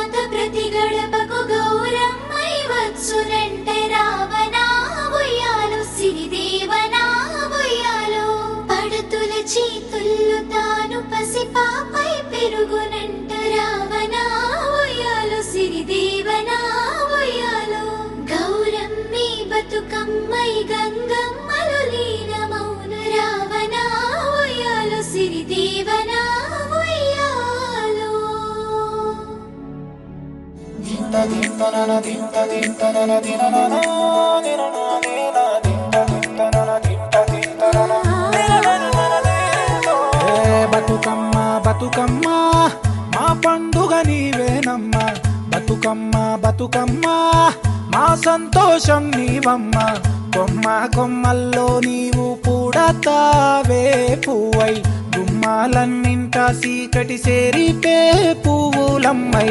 తరువాత ప్రతి గడపకు గౌరమ్మై వచ్చునంట రావణా ఉయ్యాలో సిరిదేవనా ఉయ్యాలో పడతుల చేతుల్లో తాను పసిపాపై పెరుగునంట రావణా ఉయ్యాలో సిరిదేవనా ఉయ్యాలో గౌరమ్మే బతుకమ్మై గంగమ్మలు లీనమౌన రావణా ఉయ్యాలో సిరిదేవనా ఉయ్యాలో బతుకమ్మ బతుకమ్మ మా పండుగ నీవేనమ్మ బతుకమ్మ బతుకమ్మ మా సంతోషం నీవమ్మ కొమ్మ కొమ్మల్లో నీవు పూడతావే పువ్వై గుమ్మాలన్నింట సీకటి సేరిపే పువ్వులమ్మై